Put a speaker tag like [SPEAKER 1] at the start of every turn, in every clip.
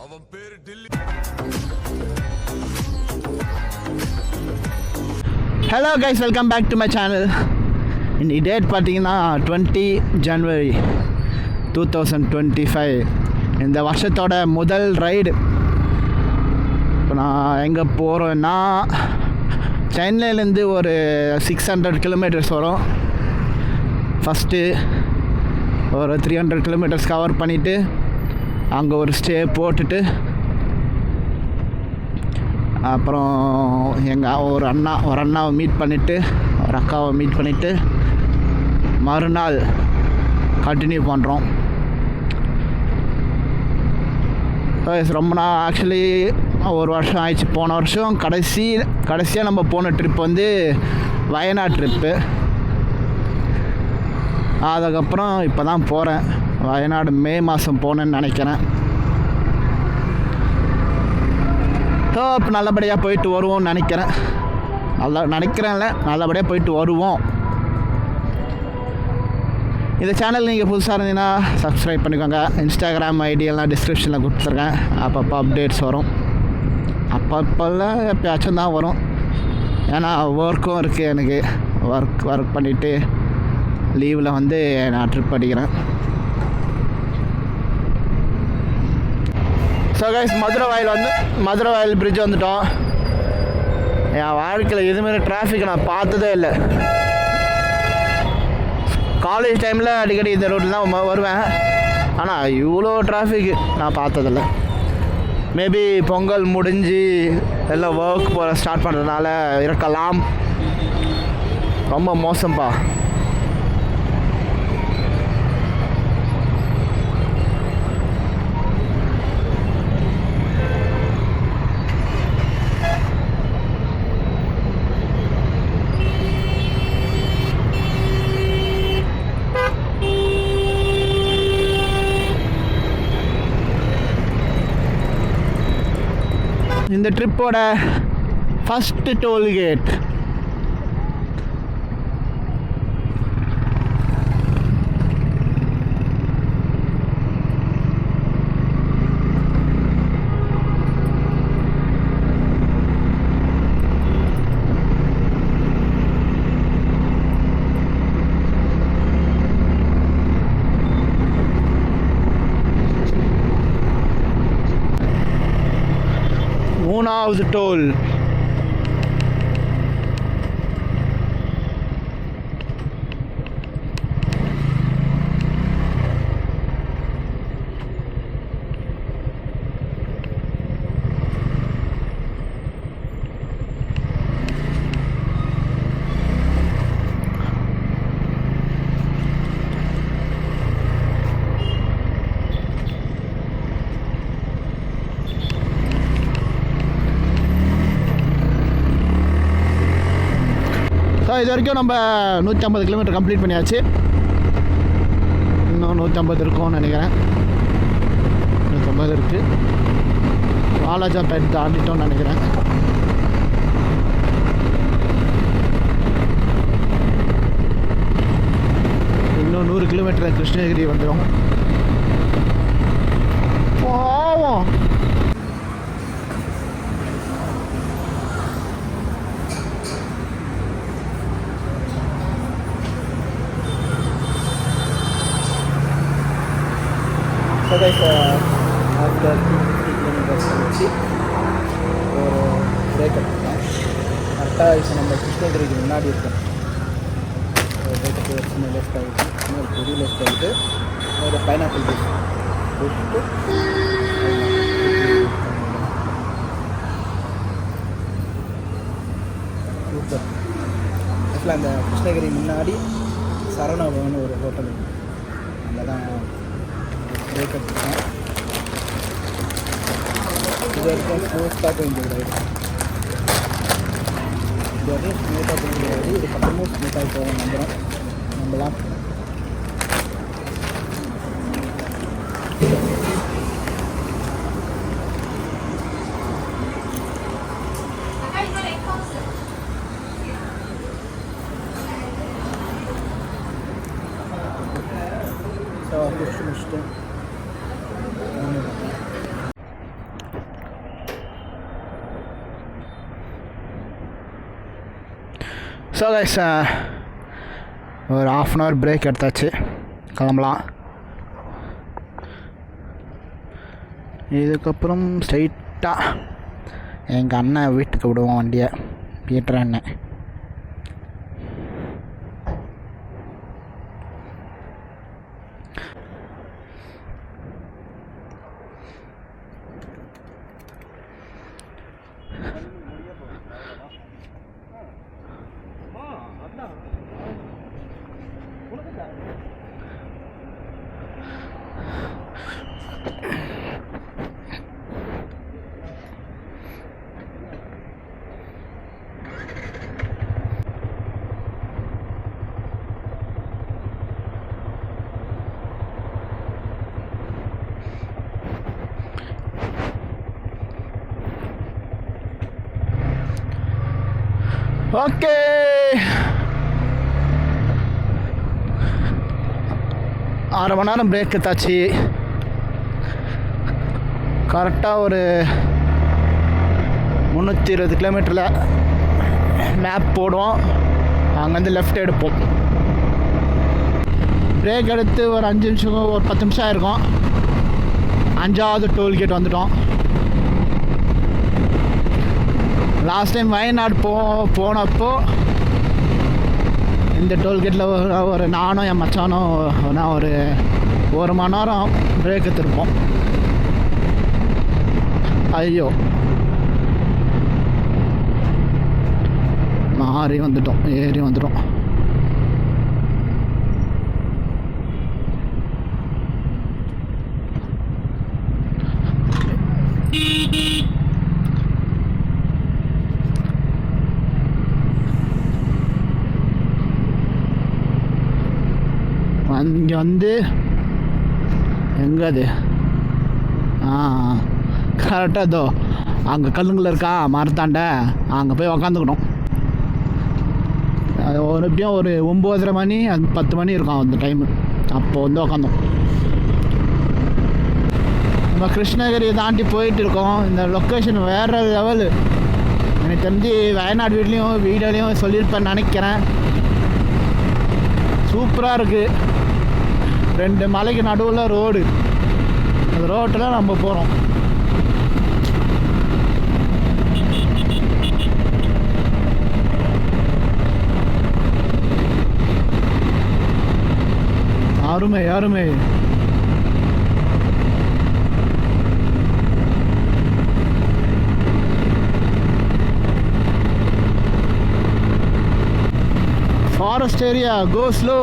[SPEAKER 1] அவன் பேரு Delhi.
[SPEAKER 2] Hello guys, welcome back to my channel. இன்னைக்கு டேட் பார்த்தீங்கன்னா 20 ஜனவரி 2025. இந்த வருஷத்தோட முதல் ரைடு. இப்போ நான் எங்கே போகிறேன்னா, சென்னையிலேருந்து ஒரு 600 கிலோமீட்டர்ஸ் வரும். ஃபஸ்ட்டு ஒரு 300 கிலோமீட்டர்ஸ் கவர் பண்ணிவிட்டு அங்கே ஒரு ஸ்டே போட்டுட்டு, அப்புறம் ஒரு அண்ணாவை மீட் பண்ணிவிட்டு, ஒரு அக்காவை மீட் பண்ணிவிட்டு மறுநாள் கண்டினியூ பண்ணுறோம். ரொம்ப நாள் ஆக்சுவலி ஒரு வருஷம் ஆயிடுச்சு. போன வருஷம் கடைசியாக நம்ம போன ட்ரிப் வந்து வயநாடு ட்ரிப்பு. அதுக்கப்புறம் இப்போ தான் போகிறேன். வயநாடு மே மாதம் போனேன்னு நினைக்கிறேன். ஸோ இப்போ நல்லபடியாக போயிட்டு வருவோம்னு நினைக்கிறேன். நல்லபடியாக போயிட்டு வருவோம். இந்த சேனல் நீங்கள் புதுசாக இருந்தீங்கன்னா சப்ஸ்கிரைப் பண்ணிக்கோங்க. இன்ஸ்டாகிராம் ஐடியெல்லாம் டிஸ்கிரிப்ஷனில் கொடுத்துருக்கேன். அப்பப்போ அப்டேட்ஸ் வரும். அப்பப்போல்லாம் எப்பயாச்சும் தான் வரும். ஏன்னா ஒர்க்கும் இருக்குது எனக்கு. ஒர்க் பண்ணிவிட்டு லீவில் வந்து நான் ட்ரிப் அடிக்கிறேன். ஸோ கைஸ், மதுரை வாயில் பிரிட்ஜ் வந்துட்டோம். என் வாழ்க்கையில் இதுமாரி டிராஃபிக் நான் பார்த்ததே இல்லை. காலேஜ் டைமில் அடிக்கடி இந்த ரோட்டில் தான் வருவேன். ஆனால் இவ்வளோ டிராஃபிக் நான் பார்த்ததில்ல. மேபி பொங்கல் முடிஞ்சு எல்லாம் ஒர்க் ஸ்டார்ட் பண்ணுறதுனால இருக்கலாம். ரொம்ப மோசம்ப்பா. இந்த ட்ரிப்போட ஃபஸ்ட்டு டோல்கேட். மூணாவது டோல். இது வரைக்கும் நம்ம 150 கிலோமீட்டர் கம்ப்ளீட் பண்ணியாச்சு. இன்னும் 150 இருக்கும்னு நினைக்கிறேன். 150 இருக்குது. வாலாஜாபேட் தாண்டிட்டோம்னு நினைக்கிறேன். இன்னும் 100 கிலோமீட்டர் கிருஷ்ணகிரி வந்துடும். போவோம். ஆஃப்டர் 50 கிலோமீட்டர்ஸ் கழிச்சு ஒரு பிரேக்கப் இருக்கேன். கரெக்டாக இப்போ நம்ம கிருஷ்ணகிரிக்கு முன்னாடி இருக்கோம். ஒரு பிரேக்கப் ஒரு சின்ன லெஃப்ட் ஆகிட்டு, இன்னொரு பெரிய லெஃப்ட் ஆகிட்டு, ஒரு பைனாப்பிள் ஜூஸ் போட்டு சூப்பர். ஆக்சுவலாக அந்த கிருஷ்ணகிரி முன்னாடி சரவணபவன் ஒரு ஹோட்டல் இருக்குது. அங்கே தான் பிரேக்கப் இருக்கேன். இது வரைக்கும் ஸ்மூத்தாக போயிட்டு ரைடு. இது வரைக்கும் ஸ்மூத்தாக போயிட்டு ரைடு. இதுக்கப்புறமும் ஸ்மூத்தாக போவோம். நம்பலாம். ஸோ முடிச்சுட்டு ஸோ கைஸ் ஒரு 1/2 hour பிரேக் எடுத்தாச்சு, கிளம்பலாம். இதுக்கப்புறம் ஸ்ட்ரைட்டாக எங்கள் அண்ணன் வீட்டுக்கு விடுவோம் வண்டியை, பீட்டர் அண்ணன். ஓகே, அரை மணி நேரம் பிரேக் எடுத்தாச்சு. கரெக்டாக ஒரு 320 கிலோமீட்டரில் மேப் போடுவோம், அங்கேருந்து லெஃப்ட் எடுப்போம். பிரேக் எடுத்து ஒரு 5 நிமிஷம், ஒரு 10 நிமிஷம் ஆயிருக்கும். 5வது டோல்கேட் வந்துட்டோம். லாஸ்ட் டைம் வயநாடு போனப்போ இந்த டோல்கேட்டில் ஒரு நானும் என் மச்சானும் ஒரு 1 மணி நேரம் பிரேக் எடுத்துருப்போம். ஐயோ, மாறி வந்துட்டோம், ஏறி வந்துட்டோம். இங்கே வந்து எங்கே அது கரெக்டாக இதோ அங்கே கல்லுங்களில் இருக்கா மரத்தாண்ட, அங்கே போய் உக்காந்துக்கணும். அது எப்படியும் ஒரு 9:30 மணி 10 மணி இருக்கும் அந்த டைமு. அப்போ வந்து உக்காந்தோம். நம்ம கிருஷ்ணகிரி தாண்டி போயிட்டு இருக்கோம். இந்த லொக்கேஷன் வேறு லெவலு. எனக்கு தெரிஞ்சு வயநாடு வீடியோலையும் சொல்லியிருப்பேன்னு நினைக்கிறேன். சூப்பராக இருக்குது. 2 மலைக்கு நடுவில் ரோடு. அந்த ரோட்டில் நம்ம போகிறோம். அருமை அருமை. Forest area, go slow.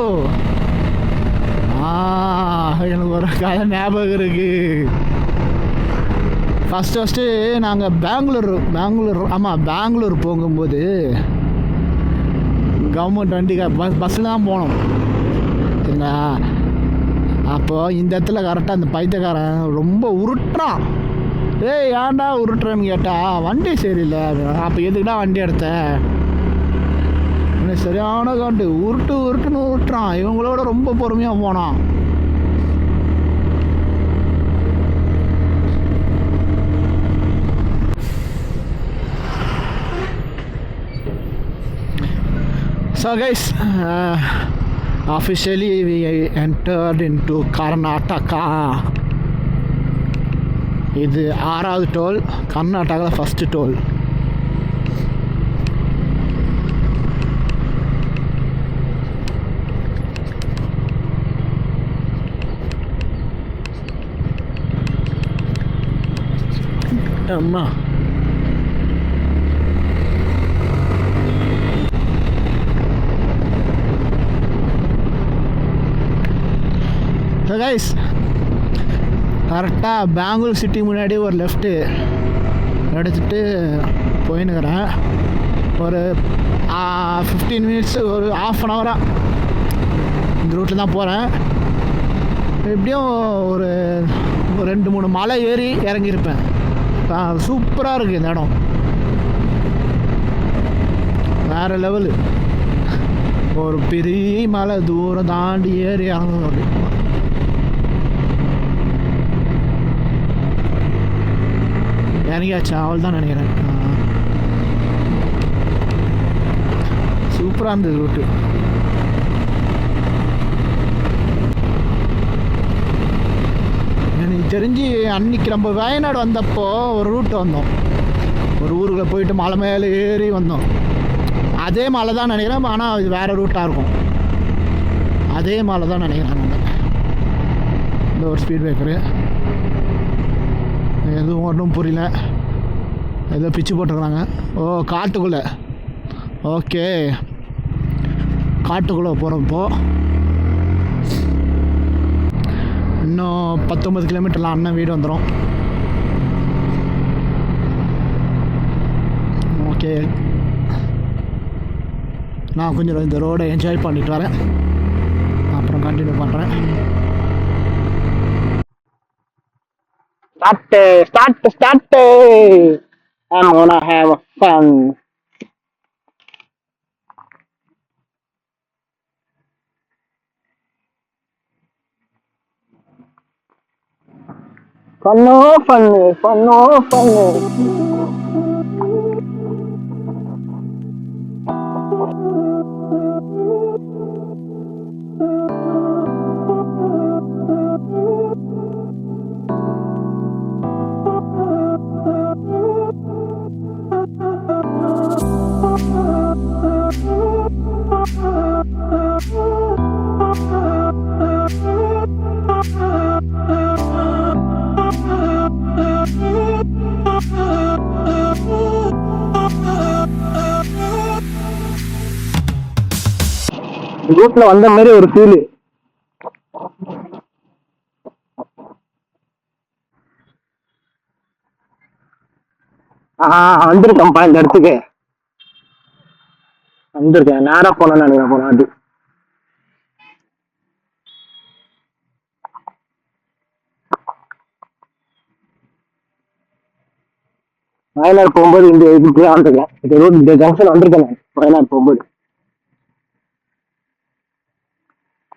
[SPEAKER 2] எனக்கு ஒரு கதை ஞாபகம் இருக்கு. ஃபஸ்ட்டு நாங்கள் பெங்களூர் போகும்போது கவர்மெண்ட் வண்டி பஸ்ஸில் தான் போனோம். சரிங்களா? அப்போது இந்த இடத்துல கரெக்டாக அந்த பைத்தியக்காரன் ரொம்ப உருட்டுறான். ஏய் ஏன்டா உருட்டுறேன்னு கேட்டால் வண்டி சரியில்லை. அப்போ எதுக்குடா வண்டி எடுத்த? சரியான காண்டு உருட்டுன்னு உருட்டுறான். இவங்களோட ரொம்ப பொறுமையாக போனான். So guys, officially we entered into Karnataka. இது 6வது டோல். கர்நாடகாவில் ஃபஸ்ட்டு டோல். அம்மா கைஸ், கரெக்டாக பெங்களூர் சிட்டி முன்னாடி ஒரு லெஃப்ட்டு எடுத்துகிட்டு போயின்னுக்கிறேன். ஒரு 15 மினிட்ஸ், ஒரு 1/2 hour இந்த ரூட்டில் தான் போகிறேன். எப்படியும் ஒரு 2-3 மலை ஏறி இறங்கியிருப்பேன். சூப்பராக இருக்குது இந்த இடம், வேறு லெவலு. ஒரு பெரிய மலை தூரம் தாண்டி ஏறி இறங்கணும். இறங்கியாச்சா? அவள் தான் நினைக்கிறேன். சூப்பராக இருந்தது ரூட்டு. எனக்கு தெரிஞ்சு அன்னைக்கு நம்ம வயநாடு வந்தப்போ ஒரு ரூட்டு வந்தோம், ஒரு ஊருக்குள்ளே போயிட்டு மலை மேலே ஏறி வந்தோம். அதே மலை தான் நினைக்கிறேன், ஆனால் அது வேறு ரூட்டாக இருக்கும். அதே மலை தான் நினைக்கிறேன் நான். இந்த ஒரு ஸ்பீட் பிரேக்கரு எதுவும் ஒன்றும் புரியல, ஏதோ பிச்சு போட்டுருக்குறாங்க. ஓ காட்டுக்குள்ளே, ஓகே காட்டுக்குள்ளே போகிறப்போ இன்னும் 19 கிலோமீட்டர்லாம் அண்ணன் வீடு வந்துடும். ஓகே, நான் கொஞ்சம் இந்த ரோடை என்ஜாய் பண்ணிட்டு வரேன், அப்புறம் கண்டினியூ பண்ணுறேன். Start. I'm gonna have fun. Fun. ரூட்ல வந்த மாதிரி ஒரு ஃபீல். வந்திருக்கேன்ப்பா இந்த இடத்துக்கு, வந்திருக்கேன். நேரா போனேன்னு நினைக்கிறேன் போன வாட்டி. வயநாடு போகும்போது இந்த இதுக்கு வந்திருக்கேன், இந்த ரோடு இந்த ஜங்ஷன் வந்திருக்கேன் நான் வயநாடு போகும்போது.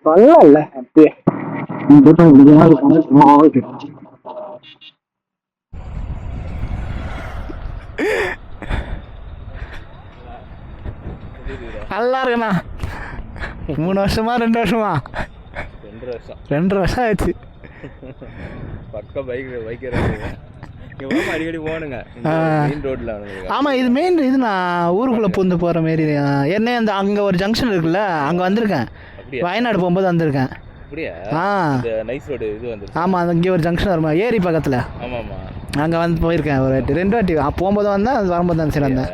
[SPEAKER 2] சொல்லல அப்படியே நல்லா இருக்குண்ணா. 3 வருஷமா 2 வருஷமா 2 வருஷம் ஆயிடுச்சு.
[SPEAKER 1] பக்கம் பைக் அடிக்கடி போனுங்க மெயின் ரோட்ல.
[SPEAKER 2] ஆமா, இது மெயின் இது. நான் ஊருக்குள்ள பூந்து போற மாதிரி என்ன, அந்த அங்க ஒரு ஜங்ஷன் இருக்குல்ல, அங்க வந்திருக்கேன். வயநாடு போகும்போது வந்திருக்கேன்.
[SPEAKER 1] நைஸ் ரோடு இது வந்து.
[SPEAKER 2] ஆமா, அங்கே ஒரு ஜங்ஷன் வருமா ஏரி பக்கத்துல.
[SPEAKER 1] ஆமாமா,
[SPEAKER 2] அங்க வந்து போயிருக்கேன் ஒரு 2 வாட்டி. போகும்போது வந்தேன், அது வரும்போது தான் சரி வந்தேன்.